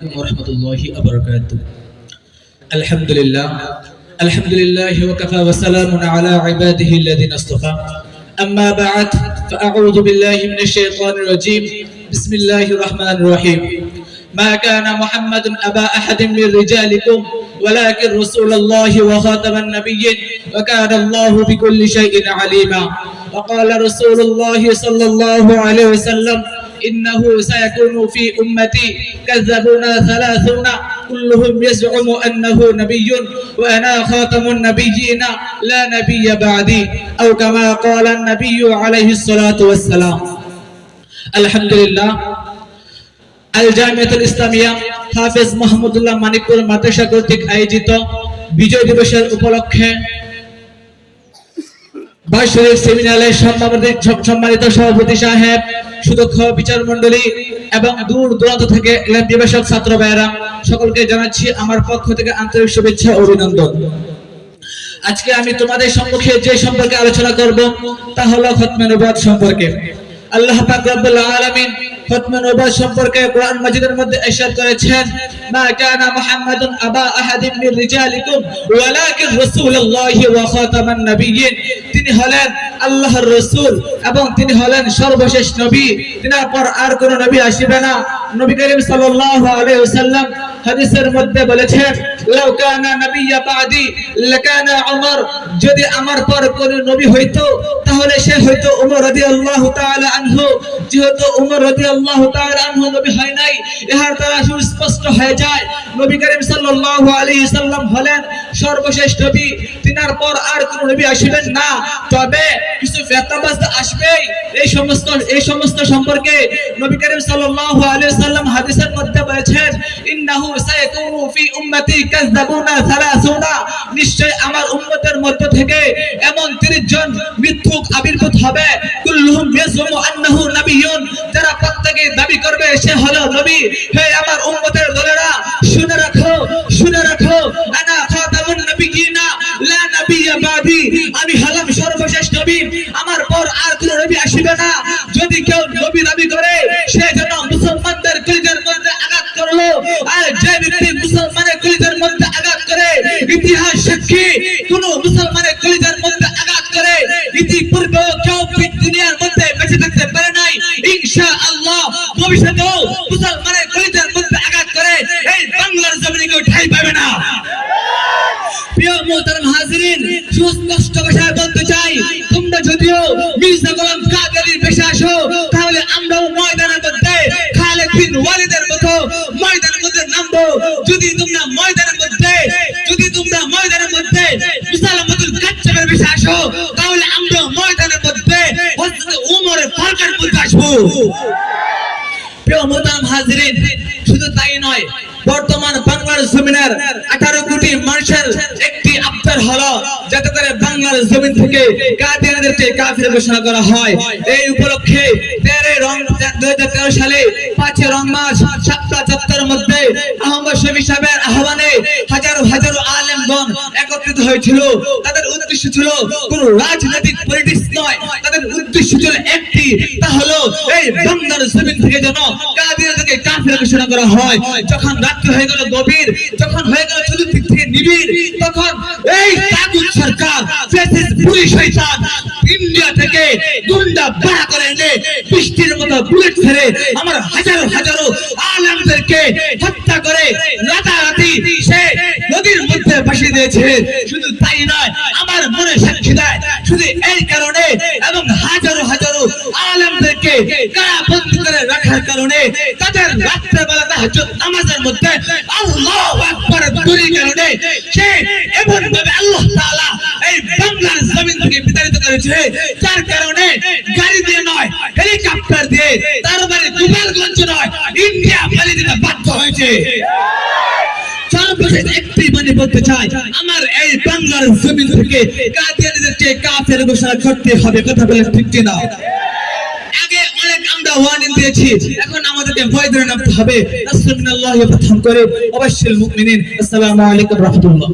ورحمة الله وبركاته. الحمد لله وكفى وسلام على عباده الذين اصطفى. أما بعد فأعوذ بالله من الشيطان الرجيم. بسم الله الرحمن الرحيم. ما كان محمد أبا أحد من رجالكم ولكن رسول الله وخاتم النبيين وكان الله بكل شيء عليما. وقال رسول الله صلى الله عليه وسلم: إنه سيكون في أمتي كذبون 30 كلهم يزعم أنه نبي وأنا خاتم النبيين لا نبي بعدي أو كما قال النبي عليه الصلاة والسلام. الحمد لله. আল-জামিয়াতুল ইসলামিয়া হাফেজ মাহমুদুল্লাহ মানিকপুর মাদ্রাসা কর্তৃক আয়োজিত বিজয় দিবসের উপলক্ষে বার্ষিক সেমিনারে সম্মানিত সভাপতি সাহেব, সুদক্ষ বিচার মণ্ডলী এবং দূর দূরান্ত থেকে এলএম বিবেচক ছাত্র ভাইয়েরা সকলকে জানাচ্ছি আমার পক্ষ থেকে আন্তরিক শুভেচ্ছা ও অভিনন্দন। আজকে আমি তোমাদের সম্মুখে যে সম্পর্কে আলোচনা করব তা হলো খতমে নবুয়ত সম্পর্কে। আল্লাহ পাক রব্বুল আলামিন খতমে নবুয়ত সম্পর্কে কোরআন মাজিদের মধ্যে ইরশাদ করেছেন: মা কানা মুহাম্মাদুন আবা আহাদিন মির রিজালিকুম ওয়ালাকিন রাসূলুল্লাহি ওয়া খাতামান নাবিয়্যিন। তিনি হলেন আল্লাহর রাসূল এবং তিনি হলেন সর্বশেষ নবী, তিনার পর আর কোন নবী আসবে না। নবী করিম সাল্লাল্লাহু আলাইহি ওয়াসাল্লাম হাদিসের মধ্যে বলেছেন: লাউ কানা নাবিয়্যা বাদি লাকানা উমর। যদি আমার পর কোন নবী হইতো তাহলে সে হয়তো উমর রাদিয়াল্লাহু তাআলা আনহু। যেহেতু উমর রাদিয়াল্লাহু তাআলা আনহু নবী হয় নাই, এর দ্বারা সুস্পষ্ট হয়ে যায় নবী করিম সাল্লাল্লাহু আলাইহি সাল্লাম হলেন সর্বশেষ নবী, তিনার পর আর কোন নবী আসবেন না। তবে কিছু ফেতনাবাজ আসবেই। এই সমস্ত সম্পর্কে নবী করিম সাল্লাল্লাহু আলাইহি সাল্লাম হাদিসের মধ্যে বলেছেন: ইন্নাহু সায়াকুনু ফি উম্মতি কাযযাবুনা 30। নিশ্চয় আমার উম্মতের মধ্য থেকে এমন 30 জন মিথ্যুক আবির্ভূত হবে, কুল্লুহুম ইয়াজুমু আন্নাহু নাবিয়্যুন, যারা প্রত্যেকে দাবি করবে সে হলো নবী। হে আমার উম্মতের দলেরা, শুনে রাখো আনা খাতামুন নাবিয়্যিনা লা নাবিয়্যা বাদি। আমি হলাম সর্বশেষ নবী, আমার পর আর কোন নবী আসবে না। যদি কেউ নবী দাবি করে সে যেন মুসলমানদের কলিজার মধ্যে আঘাত করলো, আর যে ব্যক্তি মুসলমানের কলিজার মধ্যে আঘাত করে, ইতিহাস সাক্ষী কোন মুসলমানের কলিজার মধ্যে আঘাত করে ইতিপূর্বে কেউ দুনিয়ার মধ্যে বেঁচে থাকতে পারে নাই। ইনশাআল্লাহ ভবিষ্যতেও মুসলমানের কলিজার মধ্যে আঘাত করে এই বাংলার জমিনে কেউ ঠাঁই পাবে না। প্রিয় মুহতারাম হাজিরিন, সুস্পষ্ট ভাষায় বলতে চাই, তোমরা যদিও মির্জা গোলাম কাদেরীর পেশে আসো, তাহলে আমরাও ময়দানের মধ্যে খালিদ বিন ওয়ালিদের মতো ময়দানের মধ্যে নামবো। যদি তোমরা ময়দানের মধ্যে মুসালামাতুল কাজ্জাবের পেশে আসো, তাহলে আমরাও ময়দানের মধ্যে হযরত ওমরের ফারকার মধ্যে আসবো। প্রিয় মুহতারাম হাজিরিন, শুধু তাই নয়, বর্তমান বাংলার জমিনের 18 কোটি মানুষের একটি আবদার হলো যাতে করে বাংলার জমিন থেকে কাদিয়ানীদেরকে কাফির ঘোষণা করা হয়। এই উপলক্ষে 2013 সালে 5 রং মাস শাপলা চত্বরের মধ্যে আহমদ শফি সাহেবের আহ্বানে হাজারো আলেমগণ একত্রিত হয়েছিল। তাদের উদ্দেশ্য ছিল কোনো রাজনৈতিক পলিটিক্স নয়, তাদের উদ্দেশ্য ছিল একটি, তা হলো এই বাংলার জমিন থেকে যেন কাদিয়ানীদেরকে কাফির ঘোষণা করা হয়। যখন রাত্রি হয়ে গেল গভীর, যখন হয়ে গেল চতুর্দিক থেকে নিবিড়, তখন এই তাগুত সরকার ফ্যাসিস্ট পুলিশ শয়তান ইন্ডিয়া থেকে গুন্ডা ভাড়া করে এনে বৃষ্টির মতো বুলেট ছেড়ে আমার হাজারো আলেমদেরকে হত্যা করে রাতারাতি সে নদীর মধ্যে ভাসিয়ে দিয়েছে। শুধু তাই নয়, আমার মনে সাক্ষী দেয়, শুধু এই কারণে এবং হাজারো আলেমদেরকে কারাবন্দী করে রাখার কারণে তাদের রাত্রেবেলা তাহাজ্জুদ নামাজের মধ্যে আল্লাহু আকবার দূরের কারণে সে এমন ভাবে আল্লাহ তাআলা এই বাংলার জমিন থেকে বিতাড়িত করেছে, যার কারণে গাড়ি দিয়ে নয়, হেলিকপ্টার দিয়ে তার বাড়ি গোপালগঞ্জ নয়, ইন্ডিয়া পালিয়ে দিতে বাধ্য হয়েছে। সর্বশেষ একটি মানে বলতে চাই, আমার এই বাংলার জমিন থেকে কাদিয়ানীদেরকে কাফের ঘোষণা করতে হবে। কথা বলে ঠিক কিনা? আগে অনেক আমরা ওয়ার্নিং দিয়েছি, এখন আমাদেরকে ভয় ধরে নামতে হবে। রাসূলুল্লাহ প্রথম করে অবশ্যই মুমিনিন। আসসালামু আলাইকুম ওয়া রাহমাতুল্লাহ।